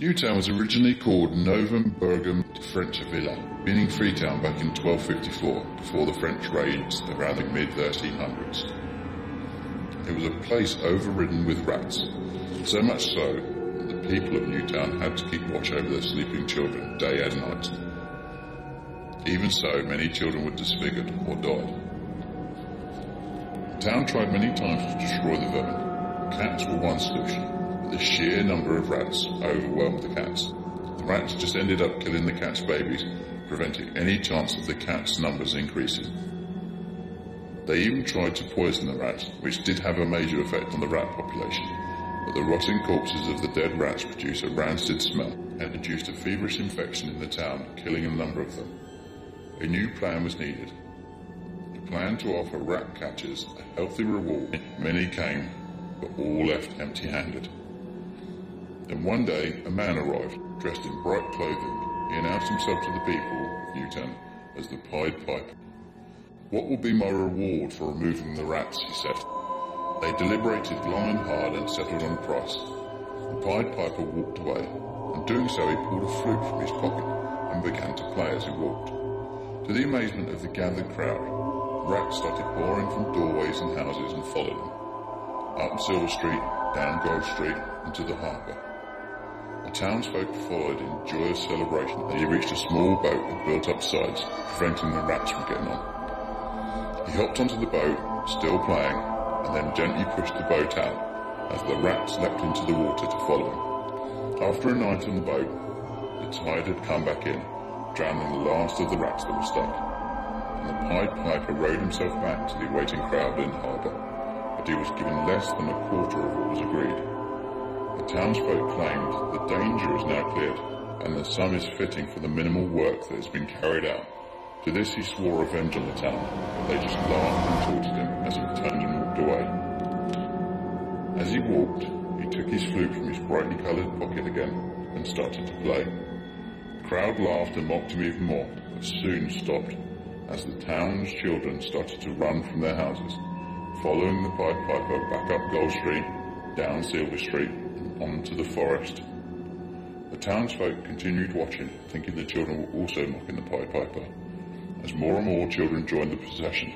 Newtown was originally called Novum Burgum de French Villa, meaning Freetown back in 1254, before the French raids around the mid-1300s. It was a place overridden with rats, so much so that the people of Newtown had to keep watch over their sleeping children day and night. Even so, many children were disfigured or died. The town tried many times to destroy the vermin. Cats were one solution. The sheer number of rats overwhelmed the cats. The rats just ended up killing the cats' babies, preventing any chance of the cats' numbers increasing. They even tried to poison the rats, which did have a major effect on the rat population, but the rotting corpses of the dead rats produced a rancid smell and induced a feverish infection in the town, killing a number of them. A new plan was needed. A plan to offer rat catchers a healthy reward. Many came, but all left empty-handed. Then one day, a man arrived, dressed in bright clothing. He announced himself to the people of Newtown as the Pied Piper. "What will be my reward for removing the rats?" he said. They deliberated long and hard and settled on a price. The Pied Piper walked away, and doing so he pulled a flute from his pocket and began to play as he walked. To the amazement of the gathered crowd, rats started pouring from doorways and houses and followed him. Up Silver Street, down Grove Street, and to the harbour. The townsfolk followed in joyous celebration as he reached a small boat with built-up sides, preventing the rats from getting on. He hopped onto the boat, still playing, and then gently pushed the boat out as the rats leapt into the water to follow him. After a night on the boat, the tide had come back in, drowning the last of the rats that were stuck, and the Pied Piper rowed himself back to the waiting crowd in the harbour, but he was given less than a quarter of what was agreed. The townsfolk claimed the danger is now cleared, and the sum is fitting for the minimal work that has been carried out. To this he swore revenge on the town, but they just laughed and taunted him as he turned and walked away. As he walked, he took his flute from his brightly coloured pocket again and started to play. The crowd laughed and mocked him even more, but soon stopped, as the town's children started to run from their houses, following the Pied Piper back up Gold Street, down Silver Street, and on to the forest. The townsfolk continued watching, thinking the children were also mocking the Pied Piper, as more and more children joined the procession.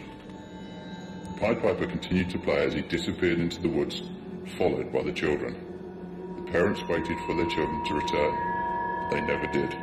The Pied Piper continued to play as he disappeared into the woods, followed by the children. The parents waited for their children to return, but they never did.